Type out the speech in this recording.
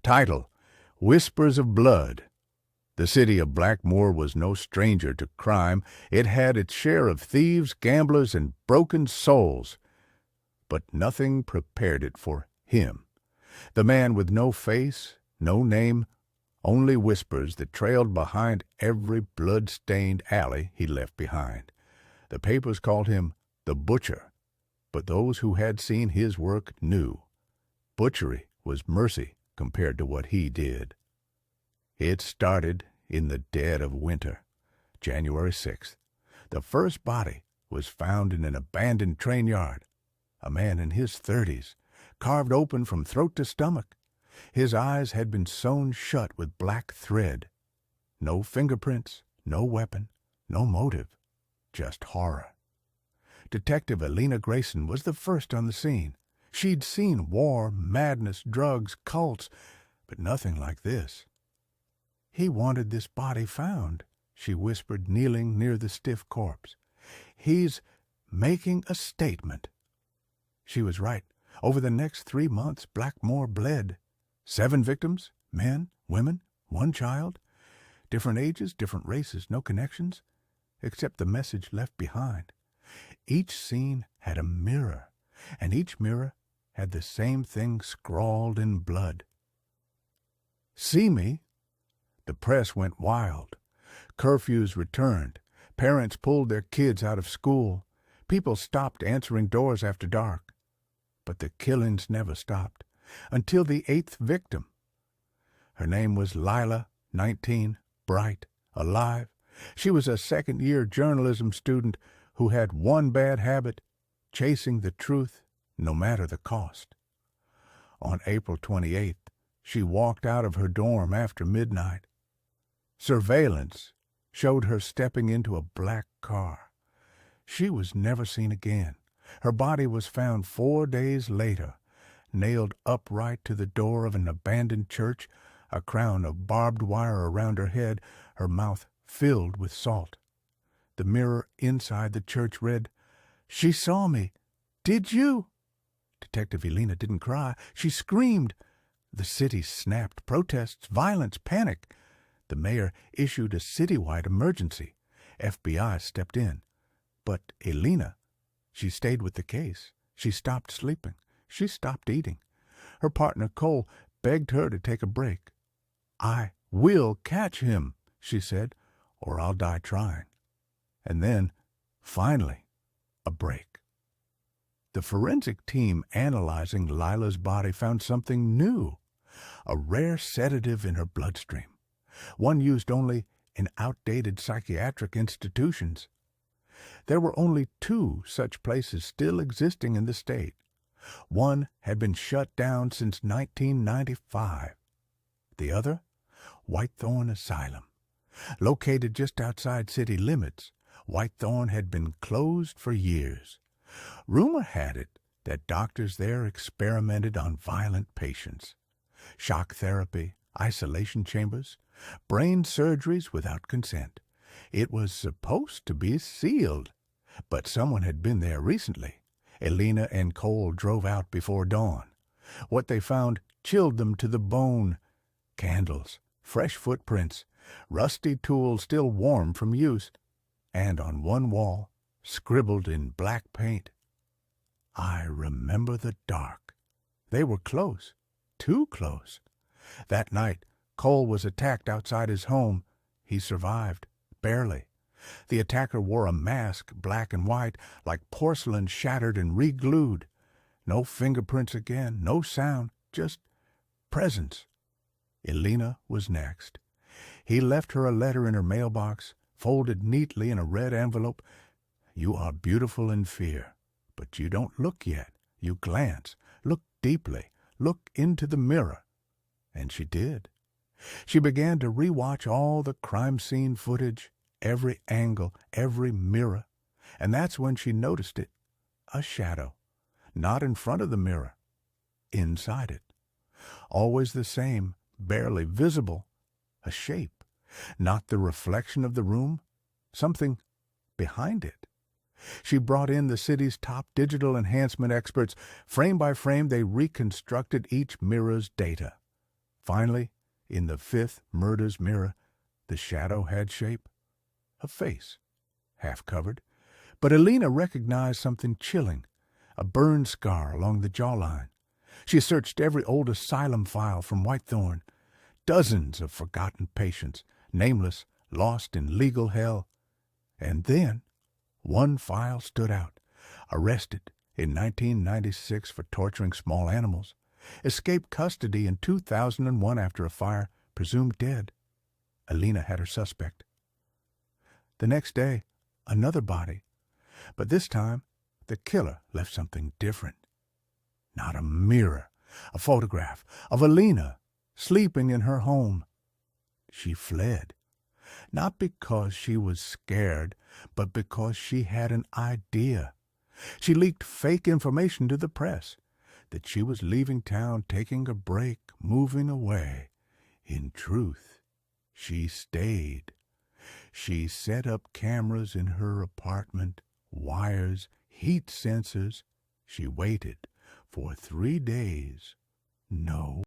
Title: Whispers of Blood. The city of Blackmore was no stranger to crime. It had its share of thieves, gamblers, and broken souls. But nothing prepared it for him. The man with no face, no name, only whispers that trailed behind every blood-stained alley he left behind. The papers called him the Butcher, but those who had seen his work knew. Butchery was mercy compared to what he did. It started in the dead of winter, January 6th. The first body was found in an abandoned train yard. A man in his 30s, carved open from throat to stomach. His eyes had been sewn shut with black thread. No fingerprints, no weapon, no motive, just horror. Detective Elena Grayson was the first on the scene. She'd seen war, madness, drugs, cults, but nothing like this. "He wanted this body found," she whispered, kneeling near the stiff corpse. "He's making a statement." She was right. Over the next 3 months, Blackmore bled. 7 victims, men, women, 1 child. Different ages, different races, no connections, except the message left behind. Each scene had a mirror, and each mirror had the same thing scrawled in blood. "See me?" The press went wild. Curfews returned. Parents pulled their kids out of school. People stopped answering doors after dark. But the killings never stopped, until the 8th victim. Her name was Lila, 19, bright, alive. She was a second-year journalism student who had one bad habit: chasing the truth, no matter the cost. On April 28th, she walked out of her dorm after midnight. Surveillance showed her stepping into a black car. She was never seen again. Her body was found 4 days later, nailed upright to the door of an abandoned church, a crown of barbed wire around her head, her mouth filled with salt. The mirror inside the church read, "She saw me. Did you?" Detective Elena didn't cry. She screamed. The city snapped. Protests, violence, panic. The mayor issued a citywide emergency. FBI stepped in. But Elena, she stayed with the case. She stopped sleeping. She stopped eating. Her partner, Cole, begged her to take a break. "I will catch him," she said, "or I'll die trying." And then, finally, a break. The forensic team analyzing Lila's body found something new, a rare sedative in her bloodstream, one used only in outdated psychiatric institutions. There were only 2 such places still existing in the state. One had been shut down since 1995. The other, Whitethorn Asylum. Located just outside city limits, Whitethorn had been closed for years. Rumor had it that doctors there experimented on violent patients. Shock therapy, isolation chambers, brain surgeries without consent. It was supposed to be sealed, but someone had been there recently. Elena and Cole drove out before dawn. What they found chilled them to the bone. Candles, fresh footprints, rusty tools still warm from use, and on one wall, scribbled in black paint, "I remember the dark." They were close, too close. That night, Cole was attacked outside his home. He survived, barely. The attacker wore a mask, black and white, like porcelain shattered and re-glued. No fingerprints again, no sound, just presence. Elena was next. He left her a letter in her mailbox, folded neatly in a red envelope. "You are beautiful in fear, but you don't look yet. You glance, look deeply, look into the mirror." And she did. She began to rewatch all the crime scene footage, every angle, every mirror, and that's when she noticed it. A shadow, not in front of the mirror, inside it. Always the same, barely visible, a shape, not the reflection of the room, something behind it. She brought in the city's top digital enhancement experts. Frame by frame, they reconstructed each mirror's data. Finally, in the fifth murder's mirror, the shadow had shape. A face, half covered. But Alina recognized something chilling, a burn scar along the jawline. She searched every old asylum file from Whitethorn, dozens of forgotten patients, nameless, lost in legal hell. And then one file stood out. Arrested in 1996 for torturing small animals. Escaped custody in 2001 after a fire, presumed dead. Alina had her suspect. The next day, another body. But this time, the killer left something different. Not a mirror, a photograph of Alina sleeping in her home. She fled. Not because she was scared, but because she had an idea. She leaked fake information to the press that she was leaving town, taking a break, moving away. In truth, she stayed. She set up cameras in her apartment, wires, heat sensors. She waited for 3 days. No